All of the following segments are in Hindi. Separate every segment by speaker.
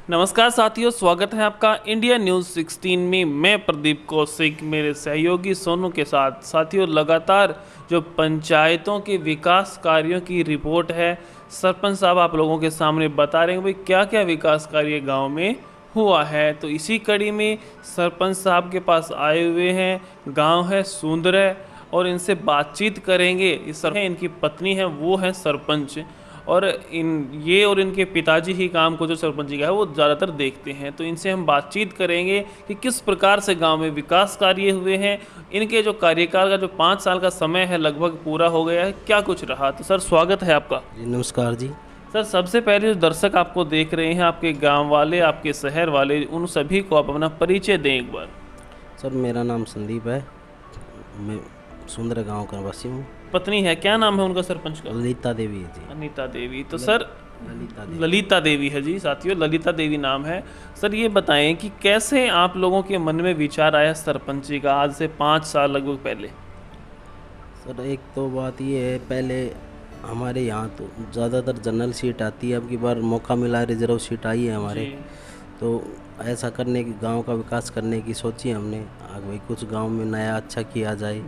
Speaker 1: नमस्कार साथियों, स्वागत है आपका इंडिया न्यूज़ 16 में। मैं प्रदीप कौशिक मेरे सहयोगी सोनू के साथ। साथियों, लगातार जो पंचायतों के विकास कार्यों की रिपोर्ट है, सरपंच साहब आप लोगों के सामने बता रहे हैं भाई क्या क्या विकास कार्य गांव में हुआ है। तो इसी कड़ी में सरपंच साहब के पास आए हुए हैं। गांव है सुंदर और इनसे बातचीत करेंगे। इनकी पत्नी है, वो है सरपंच, और इनके पिताजी ही काम को जो सरपंची का है वो ज़्यादातर देखते हैं। तो इनसे हम बातचीत करेंगे कि किस प्रकार से गांव में विकास कार्य हुए हैं। इनके जो कार्यकाल का जो 5 साल का समय है लगभग पूरा हो गया है, क्या कुछ रहा। तो सर, स्वागत है आपका।
Speaker 2: जी नमस्कार जी।
Speaker 1: सर, सबसे पहले जो दर्शक आपको देख रहे हैं, आपके गाँव वाले, आपके शहर वाले, उन सभी को आप अपना परिचय दें एक बार।
Speaker 2: सर मेरा नाम संदीप है, मैं सुंदर गांव का वासी हूँ।
Speaker 1: पत्नी है, क्या नाम है उनका सरपंच का?
Speaker 2: ललिता देवी है जी।
Speaker 1: अनीता देवी। तो सर,
Speaker 2: ललिता
Speaker 1: देवी है जी साथियों, ललिता देवी नाम है। सर, ये बताएं कि कैसे आप लोगों के मन में विचार आया सरपंची का आज से 5 साल लगभग पहले।
Speaker 2: सर एक तो बात ये है, पहले हमारे यहाँ तो ज़्यादातर जनरल सीट आती है, अब की बार मौका मिला रिजर्व सीट आई है हमारे। तो ऐसा करने की, गांव का विकास करने की सोची हमने। भाई कुछ गांव में नया अच्छा किया जाए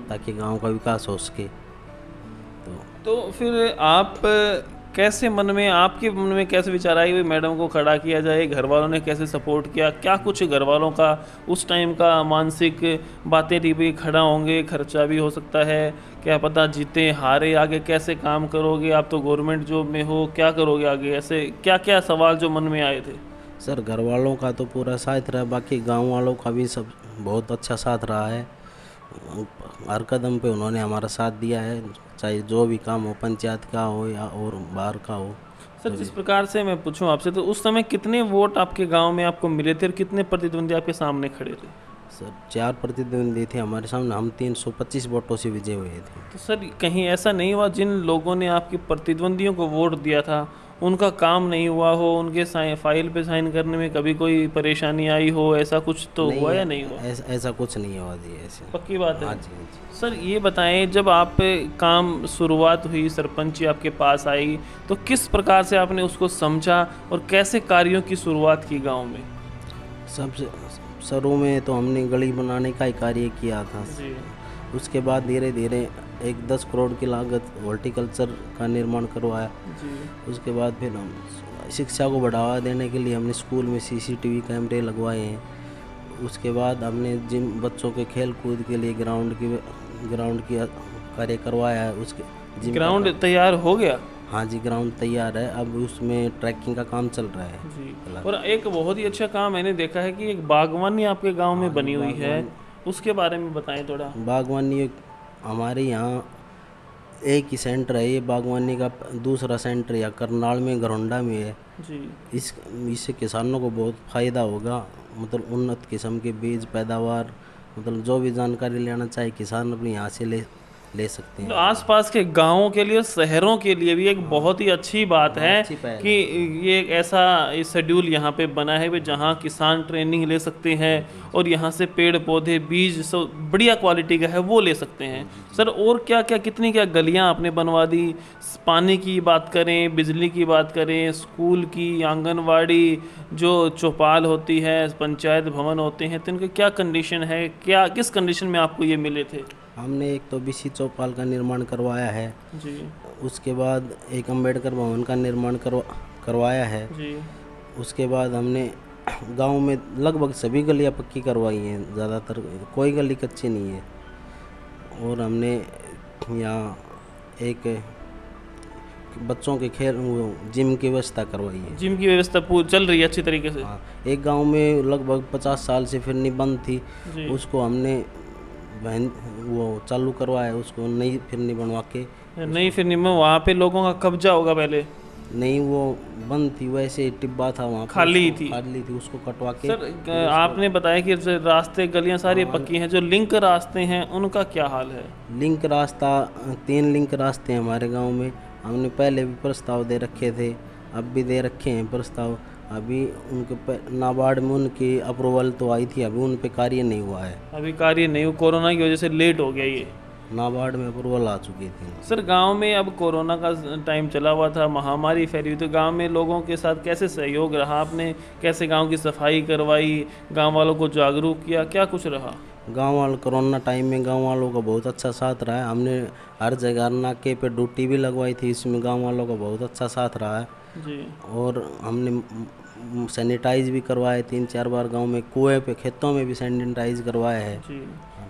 Speaker 2: ताकि गांव का विकास हो सके।
Speaker 1: तो फिर आप कैसे आपके मन में कैसे विचार आई हुई मैडम को खड़ा किया जाए, घर वालों ने कैसे सपोर्ट किया, क्या कुछ घर वालों का उस टाइम का मानसिक बातें थी भी, खड़ा होंगे, खर्चा भी हो सकता है, क्या पता जीते हारे, आगे कैसे काम करोगे, आप तो गवर्नमेंट जॉब में हो, क्या करोगे आगे, ऐसे क्या क्या सवाल जो मन में आए थे?
Speaker 2: सर घर वालों का तो पूरा साथ रहा, बाकी गांव वालों का भी सब बहुत अच्छा साथ रहा है। हर कदम पे उन्होंने हमारा साथ दिया है, चाहे जो भी काम हो, पंचायत का हो या और बाहर का हो।
Speaker 1: सर, जिस प्रकार से मैं पूछूं आपसे, तो उस समय कितने वोट आपके गांव में आपको मिले थे और कितने प्रतिद्वंदी आपके सामने खड़े थे?
Speaker 2: सर 4 प्रतिद्वंदी थे हमारे सामने, हम 325 वोटों से विजय हुए थे।
Speaker 1: तो सर, कहीं ऐसा नहीं हुआ जिन लोगों ने आपके प्रतिद्वंदियों को वोट दिया था उनका काम नहीं हुआ हो, उनके फाइल पे साइन करने में कभी कोई परेशानी आई हो, ऐसा कुछ तो हुआ या नहीं हुआ?
Speaker 2: ऐसा कुछ नहीं हुआ जी, ऐसे
Speaker 1: पक्की बात है।
Speaker 2: हाँ जी।
Speaker 1: सर ये बताएं, जब आप काम शुरुआत हुई, सरपंच जी आपके पास आई, तो किस प्रकार से आपने उसको समझा और कैसे कार्यों की शुरुआत की गांव में?
Speaker 2: सबसे शुरू में तो हमने गली बनाने का ही कार्य किया था
Speaker 1: जी।
Speaker 2: उसके बाद धीरे धीरे एक 10 करोड़ की लागत हॉर्टिकल्चर का निर्माण करवाया
Speaker 1: जी।
Speaker 2: उसके बाद फिर हम शिक्षा को बढ़ावा देने के लिए हमने स्कूल में सीसीटीवी कैमरे लगवाए हैं। उसके बाद हमने जिन बच्चों के खेल कूद के लिए ग्राउंड की कार्य करवाया है। उसके
Speaker 1: ग्राउंड तैयार हो गया?
Speaker 2: हाँ जी, ग्राउंड तैयार है, अब उसमें ट्रैकिंग का काम चल रहा है
Speaker 1: जी। और एक बहुत ही अच्छा काम मैंने देखा है कि एक बागवानी आपके गांव में बनी हुई है, उसके बारे में बताएं थोड़ा।
Speaker 2: बागवानी हमारे यहाँ एक ही सेंटर है, ये बागवानी का दूसरा सेंटर या करनाल में, घरौंडा में है
Speaker 1: जी।
Speaker 2: इससे किसानों को बहुत फ़ायदा होगा। मतलब उन्नत किस्म के बीज, पैदावार, मतलब जो भी जानकारी लेना चाहे किसान अपने यहाँ से ले सकते हैं।
Speaker 1: तो आसपास के गांवों के लिए, शहरों के लिए भी एक बहुत ही अच्छी बात है कि ये एक ऐसा शेड्यूल यहाँ पे बना है जहाँ किसान ट्रेनिंग ले सकते हैं और यहाँ से पेड़ पौधे, बीज सब बढ़िया क्वालिटी का है वो ले सकते हैं। सर, और क्या क्या, कितनी क्या गलियाँ आपने बनवा दी, पानी की बात करें, बिजली की बात करें, स्कूल की, आंगनवाड़ी, जो चौपाल होती है, पंचायत भवन होते हैं, तो इनकी क्या कंडीशन है, क्या किस कंडीशन में आपको ये मिले थे?
Speaker 2: हमने एक तो बीसी चौपाल का निर्माण करवाया है
Speaker 1: जी। उसके
Speaker 2: बाद एक अम्बेडकर भवन का निर्माण करवाया है
Speaker 1: जी।
Speaker 2: उसके बाद हमने गांव में लगभग सभी गलियां पक्की करवाई हैं, ज़्यादातर कोई गली कच्ची नहीं है। और हमने यहाँ एक बच्चों के खेल जिम की व्यवस्था करवाई है।
Speaker 1: जिम की व्यवस्था चल रही है अच्छी तरीके से?
Speaker 2: हाँ, एक गांव में लगभग 50 साल से फिर बंद थी, उसको हमने वो चालू करवाया, उसको नई फिरनी बनवा के।
Speaker 1: नई फिरनी में वहाँ पे लोगों का कब्जा होगा पहले?
Speaker 2: नहीं, वो बंद थी, वैसे टिब्बा था वहाँ,
Speaker 1: खाली थी,
Speaker 2: उसको कटवा के।
Speaker 1: सर आपने बताया कि रास्ते गलियाँ सारी पक्की हैं, जो लिंक रास्ते हैं उनका क्या हाल है?
Speaker 2: लिंक रास्ता 3 लिंक रास्ते हैं हमारे गांव में। हमने पहले भी प्रस्ताव दे रखे थे, अब भी दे रखे हैं प्रस्ताव। अभी उनके नाबार्ड में उनकी अप्रूवल तो आई थी, अभी उन पे कार्य नहीं हुआ है।
Speaker 1: अभी कार्य नहीं हुआ, कोरोना की वजह से लेट हो गया ये।
Speaker 2: नाबार्ड में अप्रूवल आ चुकी थी।
Speaker 1: सर गांव में अब कोरोना का टाइम चला हुआ था, महामारी फैली हुई, तो गांव में लोगों के साथ कैसे सहयोग रहा? आपने कैसे गांव की सफाई करवाई, गांव वालों को जागरूक किया, क्या कुछ रहा?
Speaker 2: गांव वाले कोरोना टाइम में गांव वालों का बहुत अच्छा साथ रहा है। हमने हर जगह नाके पे ड्यूटी भी लगवाई थी, इसमें गांव वालों का बहुत अच्छा साथ रहा है।
Speaker 1: जी।
Speaker 2: और हमने सैनिटाइज भी करवाए 3-4 बार गांव में, कुएं पे खेतों में भी सैनिटाइज करवाए हैं।
Speaker 1: जी,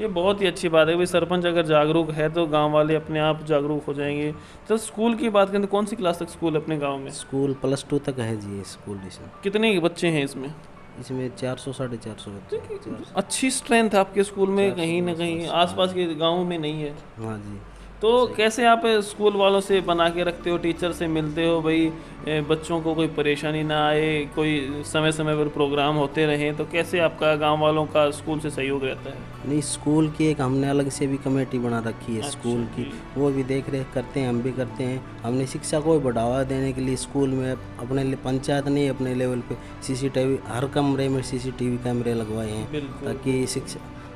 Speaker 1: ये बहुत ही अच्छी बात है भाई, सरपंच अगर जागरूक है तो गांव वाले अपने आप जागरूक हो जाएंगे। तो स्कूल की बात करें तो कौन सी क्लास तक स्कूल अपने गांव में?
Speaker 2: स्कूल +2 तक है जी स्कूल। इसमें
Speaker 1: कितने बच्चे हैं इसमें?
Speaker 2: 400-450 बच्चे।
Speaker 1: अच्छी स्ट्रेंथ आपके स्कूल में, कहीं ना कहीं आसपास के गाँव में नहीं है।
Speaker 2: हाँ जी।
Speaker 1: तो कैसे आप स्कूल वालों से बना के रखते हो, टीचर से मिलते हो भाई, बच्चों को कोई परेशानी ना आए, कोई समय समय पर प्रोग्राम होते रहें, तो कैसे आपका गांव वालों का स्कूल से सहयोग रहता है?
Speaker 2: नहीं, स्कूल की एक हमने अलग से भी कमेटी बना रखी है स्कूल की, वो भी देख रेख करते हैं, हम भी करते हैं। हमने शिक्षा को बढ़ावा देने के लिए स्कूल में अपने लिए पंचायत नहीं, अपने लेवल पे CCTV हर कमरे में CCTV कैमरे लगवाए हैं, ताकि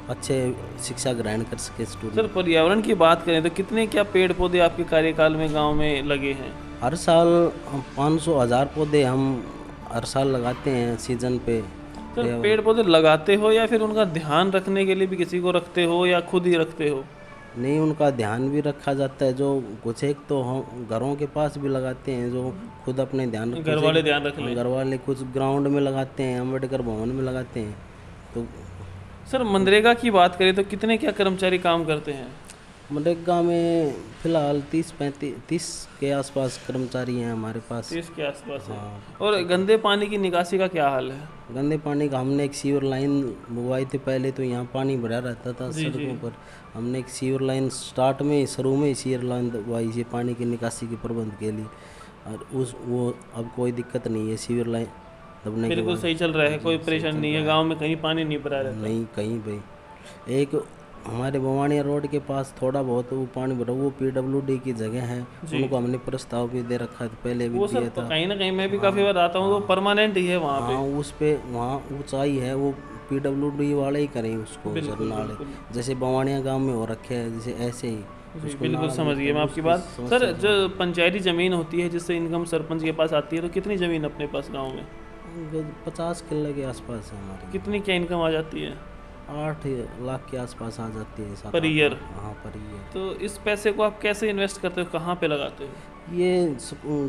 Speaker 2: अच्छे शिक्षा ग्रहण कर सके स्टूडेंट।
Speaker 1: सर पर्यावरण की बात करें तो कितने क्या पेड़ पौधे आपके कार्यकाल में गांव में लगे हैं?
Speaker 2: हर साल 500-1000 पौधे हम हर साल लगाते हैं सीजन पे।
Speaker 1: सर पेड़ पौधे लगाते हो या फिर उनका ध्यान रखने के लिए भी किसी को रखते हो या खुद ही रखते हो?
Speaker 2: नहीं, उनका ध्यान भी रखा जाता है। जो कुछ एक तो हम घरों के पास भी लगाते हैं, जो खुद अपने ध्यान
Speaker 1: घर वाले ध्यान रख लें।
Speaker 2: घर वाले कुछ ग्राउंड में लगाते हैं, अम्बेडकर भवन में लगाते हैं। तो
Speaker 1: सर मनरेगा की बात करें तो कितने क्या कर्मचारी काम करते हैं?
Speaker 2: मनरेगा में फिलहाल 30 के आसपास कर्मचारी हैं हमारे पास।
Speaker 1: 30 के आसपास है।
Speaker 2: हाँ।
Speaker 1: और गंदे पानी की निकासी का क्या हाल है?
Speaker 2: गंदे पानी का हमने एक सीवर लाइन मंगवाई थी पहले, तो यहाँ पानी भरा रहता था सड़कों पर। हमने एक सीवर लाइन स्टार्ट में शुरू में ही सीवर लाइन दबवाई थी पानी की निकासी के प्रबंध के लिए, और वो अब कोई दिक्कत नहीं है। सीवर लाइन दबने के
Speaker 1: बिल्कुल
Speaker 2: बाद
Speaker 1: सही चल रहा है, कोई परेशानी नहीं है, गांव में कहीं पानी नहीं भरा रहता।
Speaker 2: नहीं कहीं भाई। एक हमारे बवानिया रोड के पास थोड़ा बहुत वो पानी भरा, वो PWD की जगह है, उनको हमने प्रस्ताव भी दे रखा था, पहले भी दिया था।
Speaker 1: कहीं ना कहीं मैं भी काफ़ी बार आता हूँ, तो परमानेंट ही है वहाँ पे।
Speaker 2: हाँ, उस पे वहाँ ऊंचाई है, वो PWD वाले ही करें उसको नाले, जैसे बवानिया गांव में हो रखे है, जैसे ऐसे ही।
Speaker 1: बिल्कुल समझ गया मैं आपकी बात। सर जो पंचायती ज़मीन होती है जिससे इनकम सरपंच के पास आती है, तो कितनी ज़मीन अपने पास गाँव में?
Speaker 2: 50 किले के आसपास है हमारी।
Speaker 1: कितनी क्या इनकम आ जाती है?
Speaker 2: 8 लाख के आसपास आ जाती है
Speaker 1: पर ईयर।
Speaker 2: हाँ, पर ईयर।
Speaker 1: तो इस पैसे को आप कैसे इन्वेस्ट करते हो, कहाँ पे लगाते हो?
Speaker 2: ये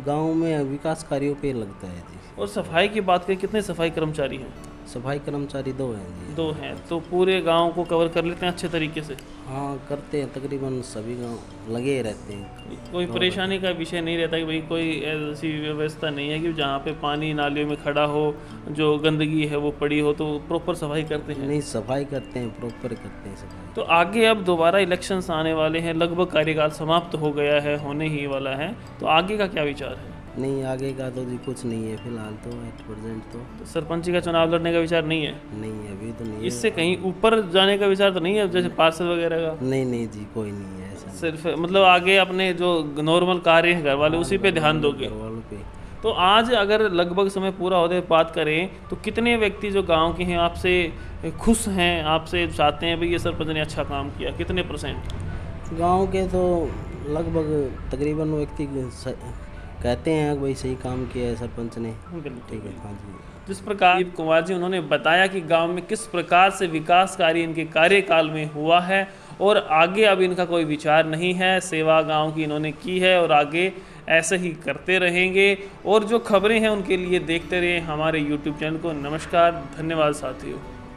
Speaker 2: गांव में विकास कार्यों पे लगता है जी।
Speaker 1: और सफाई की बात करें, कितने सफाई कर्मचारी हैं?
Speaker 2: सफाई कर्मचारी 2 हैं जी।
Speaker 1: 2 हैं, तो पूरे गांव को कवर कर लेते हैं अच्छे तरीके से?
Speaker 2: हाँ, करते हैं, तकरीबन सभी गांव लगे ही रहते हैं।
Speaker 1: कोई परेशानी का विषय नहीं रहता कि भाई कोई ऐसी व्यवस्था नहीं है कि जहाँ पे पानी नालियों में खड़ा हो, जो गंदगी है वो पड़ी हो, तो प्रॉपर सफाई करते हैं?
Speaker 2: नहीं, सफाई करते हैं, प्रॉपर करते हैं सफाई।
Speaker 1: तो आगे अब दोबारा इलेक्शंस आने वाले हैं, लगभग कार्यकाल समाप्त हो गया है, होने ही वाला है, तो आगे का क्या विचार है?
Speaker 2: नहीं, आगे का तो जी कुछ नहीं है फिलहाल, तो एट प्रेजेंट तो
Speaker 1: सरपंची का चुनाव लड़ने का विचार नहीं है?
Speaker 2: नहीं है, अभी तो नहीं है।
Speaker 1: इससे कहीं ऊपर जाने का विचार तो नहीं है, जैसे पार्षद वगैरह का?
Speaker 2: नहीं जी, कोई नहीं है ऐसा।
Speaker 1: सिर्फ मतलब आगे अपने जो नॉर्मल कार्य है घर वाले, उसी पे ध्यान दोगे?
Speaker 2: घर वालों पे।
Speaker 1: तो आज अगर लगभग समय पूरा होते बात करें तो कितने व्यक्ति जो गांव के हैं आपसे खुश हैं, आपसे चाहते हैं भाई ये सरपंच ने अच्छा काम किया, कितने %?
Speaker 2: गांव के तो लगभग तकरीबन व्यक्ति कहते हैं भाई सही काम किया है सरपंच ने। ठीक है। हाँ जी।
Speaker 1: जिस प्रकार कुमार जी उन्होंने बताया कि गांव में किस प्रकार से विकास कार्य इनके कार्यकाल में हुआ है और आगे अब इनका कोई विचार नहीं है, सेवा गांव की इन्होंने की है और आगे ऐसे ही करते रहेंगे। और जो खबरें हैं उनके लिए देखते रहिए हमारे YouTube चैनल को। नमस्कार, धन्यवाद साथियों।